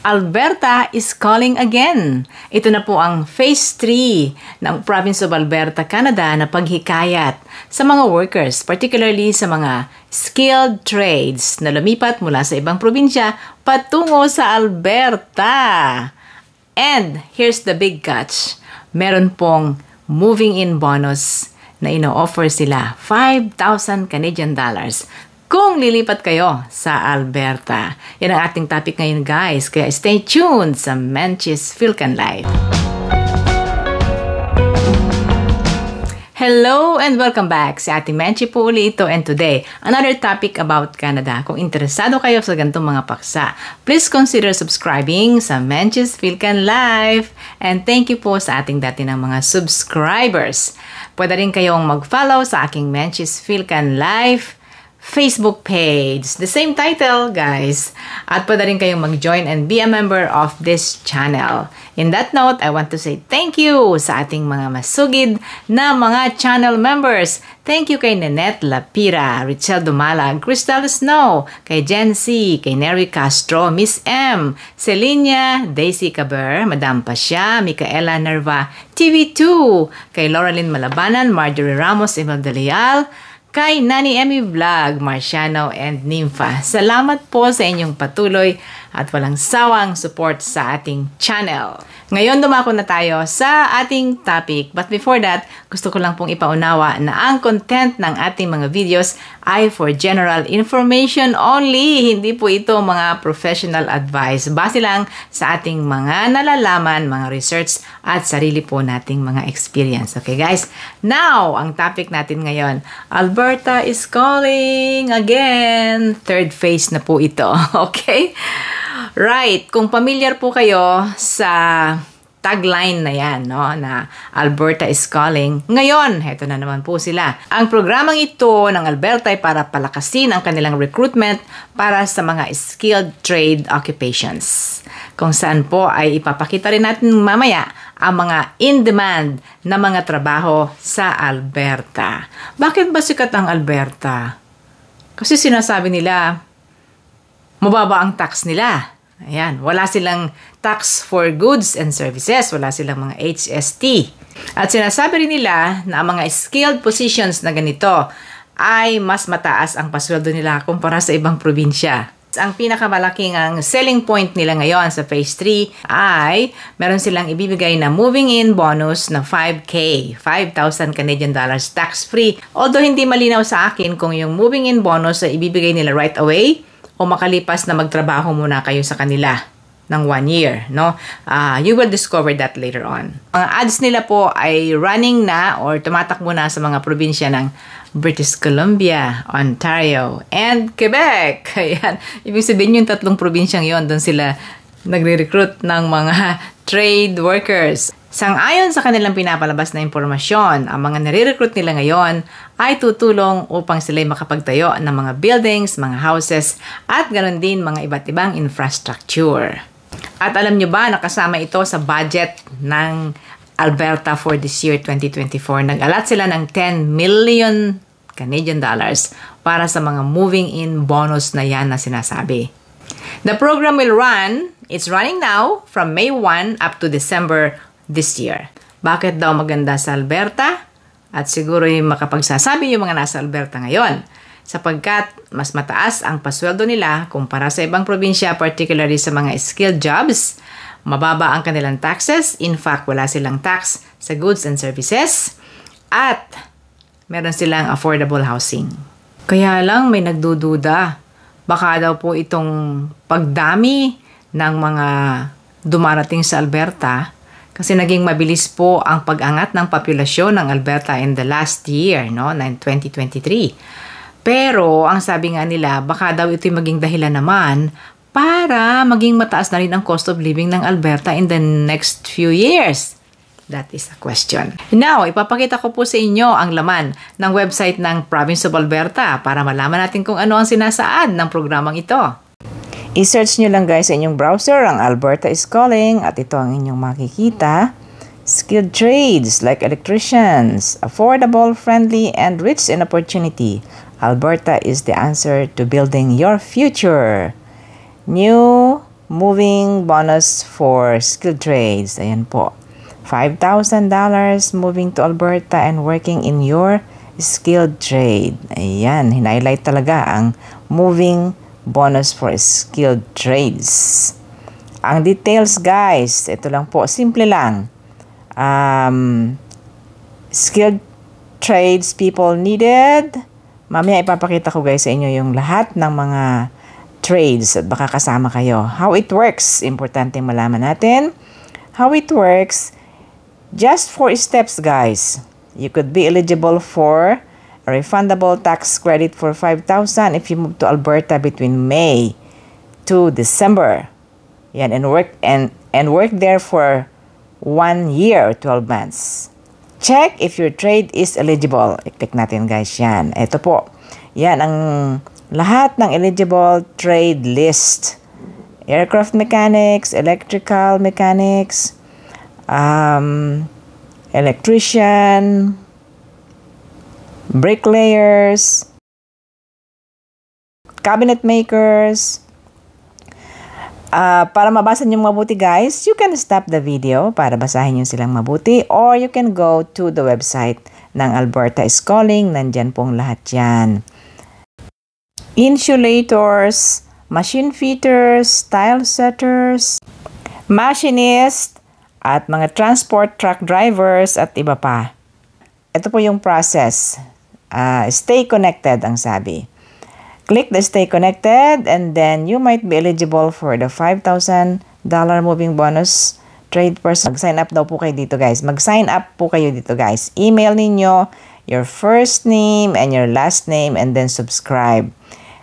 Alberta is calling again. Ito na po ang Phase 3 ng Province of Alberta, Canada na paghikayat sa mga workers, particularly sa mga skilled trades na lumipat mula sa ibang probinsya patungo sa Alberta. And here's the big catch. Meron pong moving in bonus na ino-offer sila, 5,000 Canadian dollars. Kung lilipat kayo sa Alberta. Yan ang ating topic ngayon, guys. Kaya stay tuned sa Menchie's Philcan Live. Hello and welcome back. Si Ate Menchie po uli ito, and today, another topic about Canada. Kung interesado kayo sa ganitong mga paksa, please consider subscribing sa Menchie's Philcan Live. And thank you po sa ating dati ng mga subscribers. Pwede rin kayong mag-follow sa aking Menchie's Philcan Live Facebook page. The same title, guys. At pwede rin kayong mag-join and be a member of this channel. In that note, I want to say thank you sa ating mga masugid na mga channel members. Thank you kay Nanette Lapira, Richelle Dumalag, Crystal Snow, kay Jen C, kay Neri Castro, Miss M, Celinia, Daisy Caber, Madam Pasya, Micaela Nerva, TV2, kay Laurelyn Malabanan, Marjorie Ramos, Emil Delial, kay Nani Emmy Vlog, Marciano, and Nympha. Salamat po sa inyong patuloy at walang sawang support sa ating channel. Ngayon dumako na tayo sa ating topic. But before that, gusto ko lang pong ipaunawa na ang content ng ating mga videos ay for general information only. Hindi po ito mga professional advice. Base lang sa ating mga nalalaman, mga research at sarili po nating mga experience. Okay guys? Now, ang topic natin ngayon, Alberta is calling again. Third phase na po ito. Okay? Right. Kung familiar po kayo sa tagline na yan, no, na Alberta is calling. Ngayon, heto na naman po sila. Ang programang ito ng Alberta ay para palakasin ang kanilang recruitment para sa mga skilled trade occupations. Kung saan po ay ipapakita rin natin mamaya ang mga in-demand na mga trabaho sa Alberta. Bakit ba sikat ang Alberta? Kasi sinasabi nila, mababa ang tax nila. Ayan, wala silang tax for goods and services, wala silang mga HST. At sinasabi rin nila na ang mga skilled positions na ganito ay mas mataas ang pasweldo nila kumpara sa ibang probinsya. Ang pinakamalaking ang selling point nila ngayon sa Phase 3 ay meron silang ibibigay na moving in bonus na 5K, 5,000 Canadian dollars tax-free. Although hindi malinaw sa akin kung yung moving in bonus ay ibibigay nila right away o makalipas na magtrabaho muna kayo sa kanila ng 1 year, no? You will discover that later on. Ang ads nila po ay running na or tumatakbo na sa mga probinsya ng British Columbia, Ontario, and Quebec. Ayan. Ibig sabihin yung tatlong probinsyang yon, doon sila nagre-recruit ng mga trade workers. Sang-ayon sa kanilang pinapalabas na impormasyon, ang mga nare-recruit nila ngayon ay tutulong upang sila'y makapagtayo ng mga buildings, mga houses, at ganoon din mga iba't ibang infrastructure. At alam nyo ba, nakasama ito sa budget ng Alberta for this year 2024. Nag-alat sila ng 10 million Canadian dollars para sa mga moving in bonus na yan na sinasabi. The program will run, it's running now, from May 1 up to December this year. Bakit daw maganda sa Alberta? At siguro yung makapagsasabi yung mga nasa Alberta ngayon. Sapagkat mas mataas ang pasweldo nila kumpara sa ibang probinsya, particularly sa mga skilled jobs. Mababa ang kanilang taxes. In fact, wala silang tax sa goods and services. At meron silang affordable housing. Kaya lang may nagdududa. Baka daw po itong pagdami ng mga dumarating sa Alberta kasi naging mabilis po ang pag-angat ng populasyon ng Alberta in the last year, no, 2023. Pero ang sabi nga nila, baka daw ito'y maging dahilan naman para maging mataas na rin ang cost of living ng Alberta in the next few years. That is a question. Now, ipapakita ko po sa inyo ang laman ng website ng Province of Alberta para malaman natin kung ano ang sinasaad ng programang ito. I-search nyo lang guys sa inyong browser ang Alberta is calling at ito ang inyong makikita. Skilled trades like electricians, affordable, friendly, and rich in opportunity. Alberta is the answer to building your future. New moving bonus for skilled trades. Ayan po. $5,000 moving to Alberta and working in your skilled trade. Ayan, hinighlight talaga ang moving bonus for skilled trades. Ang details guys, ito lang po, simple lang. Skilled trades people needed. Mamaya ipapakita ko guys sa inyo yung lahat ng mga trades at baka kasama kayo. How it works, importante malaman natin. How it works, just 4 steps guys. You could be eligible for a refundable tax credit for $5,000 if you move to Alberta between May to December. Yan, and work there for 1 year or 12 months. Check if your trade is eligible. I-click natin guys yan. Ito po. Yan ang lahat ng eligible trade list. Aircraft mechanics, electrical mechanics, electrician, bricklayers, cabinet makers. Para mabasa nyo mabuti guys, you can stop the video para basahin nyo silang mabuti, or you can go to the website ng Alberta is Calling. Nandyan pong lahat yan. Insulators, machine fitters, tile setters, machinist, at mga transport truck drivers at iba pa. Ito po yung process. Stay connected ang sabi. Click the stay connected and then you might be eligible for the $5,000 moving bonus trade person. Mag-sign up daw po kayo dito guys. Mag-sign up po kayo dito guys. Email ninyo your first name and your last name and then subscribe.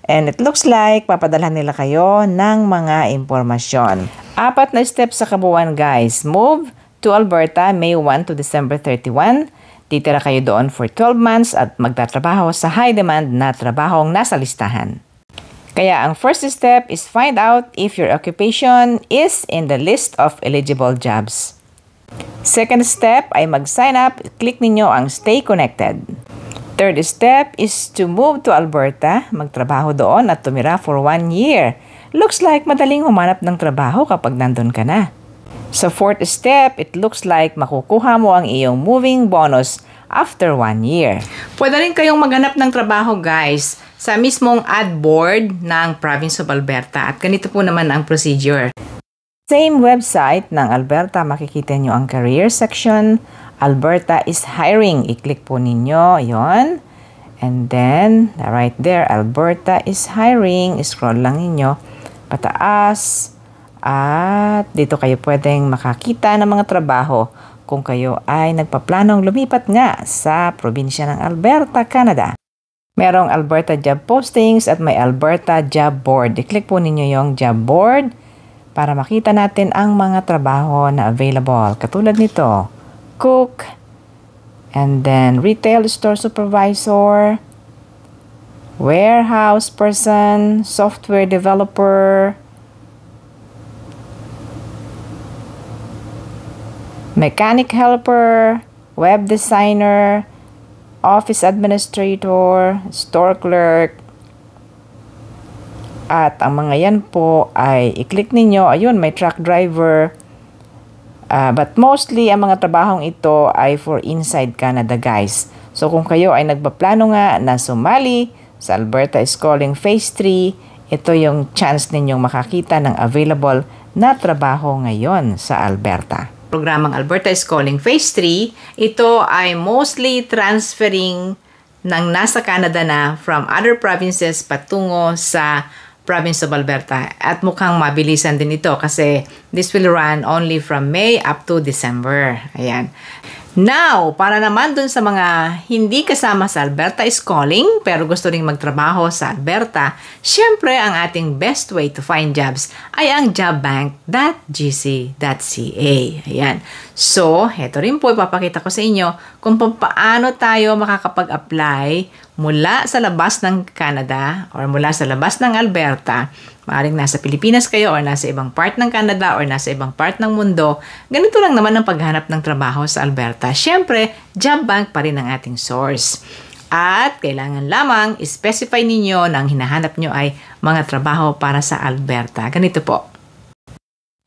And it looks like papadalhan nila kayo ng mga impormasyon. 4 na steps sa kabuuan guys. Move to Alberta May 1 to December 31. Titira kayo doon for 12 months at magtatrabaho sa high demand na trabahong nasa listahan. Kaya ang first step is find out if your occupation is in the list of eligible jobs. Second step ay mag-sign up. Click ninyo ang stay connected. Third step is to move to Alberta, magtrabaho doon at tumira for 1 year. Looks like madaling humanap ng trabaho kapag nandun ka na. Sa fourth step, it looks like makukuha mo ang iyong moving bonus after 1 year. Pwede rin kayong maghanap ng trabaho guys sa mismong ad board ng Province of Alberta at ganito po naman ang procedure. Same website ng Alberta, makikita nyo ang career section. Alberta is hiring. I-click po ninyo. Yon. And then, right there, Alberta is hiring. Scroll lang ninyo pataas. At dito kayo pwedeng makakita ng mga trabaho kung kayo ay nagpaplanong lumipat nga sa probinsya ng Alberta, Canada. Merong Alberta job postings at may Alberta job board. I-click po ninyo yung job board para makita natin ang mga trabaho na available. Katulad nito. Cook, and then retail store supervisor, warehouse person, software developer, mechanic helper, web designer, office administrator, store clerk. At ang mga yan po ay i-click ninyo. Ayun, may truck driver. But mostly, ang mga trabahong ito ay for inside Canada, guys. So, kung kayo ay nagpaplano nga na sumali sa Alberta is Calling Phase 3, ito yung chance ninyong makakita ng available na trabaho ngayon sa Alberta. Programang Alberta is Calling Phase 3, ito ay mostly transferring ng nasa Canada na from other provinces patungo sa Province of Alberta. At mukhang mabilisan din ito kasi this will run only from May up to December. Ayan. Now, para naman dun sa mga hindi kasama sa Alberta is Calling pero gusto ring magtrabaho sa Alberta, syempre ang ating best way to find jobs ay ang jobbank.gc.ca. Ayan. So, heto rin po ipapakita ko sa inyo kung paano tayo makakapag-apply mula sa labas ng Canada or mula sa labas ng Alberta. Maaring nasa Pilipinas kayo or nasa ibang part ng Canada or nasa ibang part ng mundo. Ganito lang naman ang paghanap ng trabaho sa Alberta. Siyempre, job bank pa rin ang ating source. At kailangan lamang i-specify ninyo na ang hinahanap nyo ay mga trabaho para sa Alberta. Ganito po.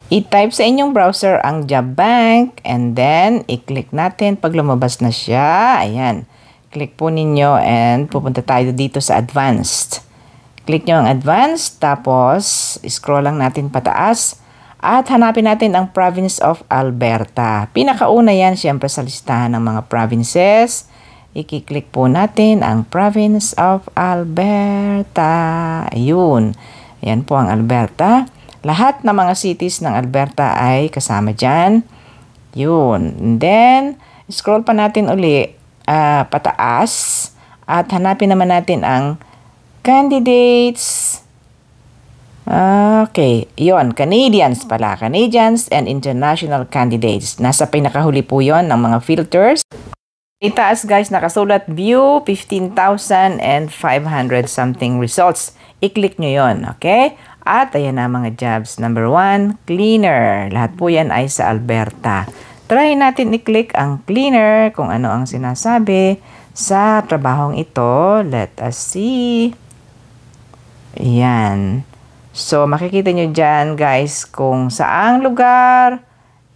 I-type sa inyong browser ang job bank and then i-click natin pag lumabas na siya. Ayan. Click po ninyo and pupunta tayo dito sa advanced. Click nyo ang advanced tapos scroll lang natin pataas at hanapin natin ang province of Alberta. Pinakauna yan syempre sa listahan ng mga provinces. I-click po natin ang province of Alberta. Ayun. Ayan po ang Alberta. Lahat ng mga cities ng Alberta ay kasama dyan. Yun. And then, scroll pa natin uli pataas at hanapin naman natin ang candidates. Okay. Yun. Canadians pala. Canadians and international candidates. Nasa pinakahuli po yun ng mga filters. Itaas guys, nakasulat view 15,500 something results. I-click nyo yun. Okay? At ayan na mga jobs. Number 1, cleaner. Lahat po yan ay sa Alberta. Try natin i-click ang cleaner kung ano ang sinasabi sa trabahong ito. Let us see. Ayan. So, makikita nyo dyan guys kung saang lugar,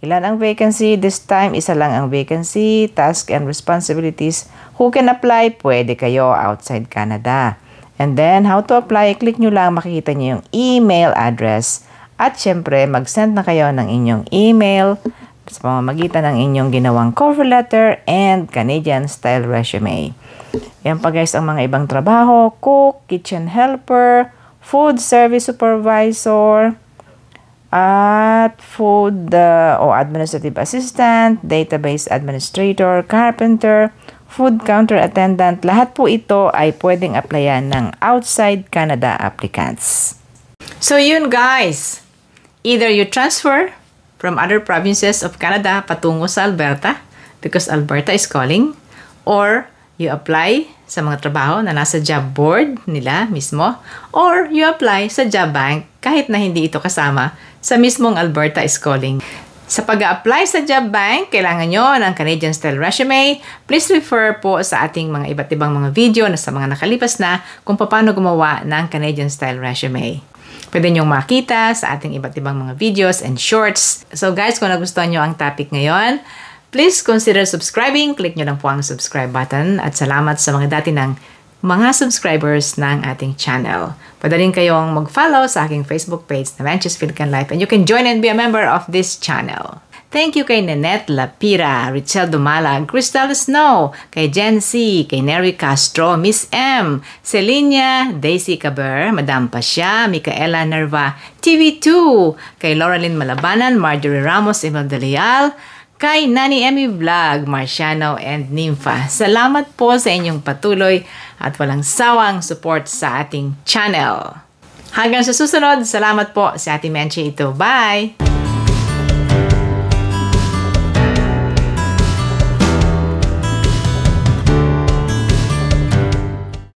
ilan ang vacancy. This time, isa lang ang vacancy. Task and responsibilities. Who can apply? Pwede kayo outside Canada. And then, how to apply, click nyo lang, makikita nyo yung email address. At syempre, mag-send na kayo ng inyong email sa pamamagitan ng inyong ginawang cover letter and Canadian-style resume. Yan pa guys ang mga ibang trabaho, cook, kitchen helper, food service supervisor, at food o administrative assistant, database administrator, carpenter, food counter attendant, lahat po ito ay pwedeng applyan ng outside Canada applicants. So yun guys, either you transfer from other provinces of Canada patungo sa Alberta because Alberta is calling, or you apply sa mga trabaho na nasa job board nila mismo, or you apply sa job bank kahit na hindi ito kasama sa mismong Alberta is calling. Sa pag-a-apply sa job bank, kailangan nyo ng Canadian-style resume. Please refer po sa ating mga iba't ibang mga video na sa mga nakalipas na kung paano gumawa ng Canadian-style resume. Pwede nyong makita sa ating iba't ibang mga videos and shorts. So guys, kung nagustuhan nyo ang topic ngayon, please consider subscribing. Click nyo lang po ang subscribe button. At salamat sa mga dati ng mga subscribers ng ating channel. Pwede rin kayong mag-follow sa aking Facebook page na Menchie's Philcan Life and you can join and be a member of this channel. Thank you kay Nanette Lapira, Richel Dumalag, Crystal Snow, kay Jen C, kay Neri Castro, Miss M, Celinia, Daisy Caber, Madam Pasya, Micaela Nerva, TV2, kay Laurelyn Malabanan, Marjorie Ramos, Emil Delial, kay Nani Emmy Vlog, Marciano, and Nympha. Salamat po sa inyong patuloy at walang sawang support sa ating channel. Hanggang sa susunod, salamat po sa ating Menchie ito. Bye!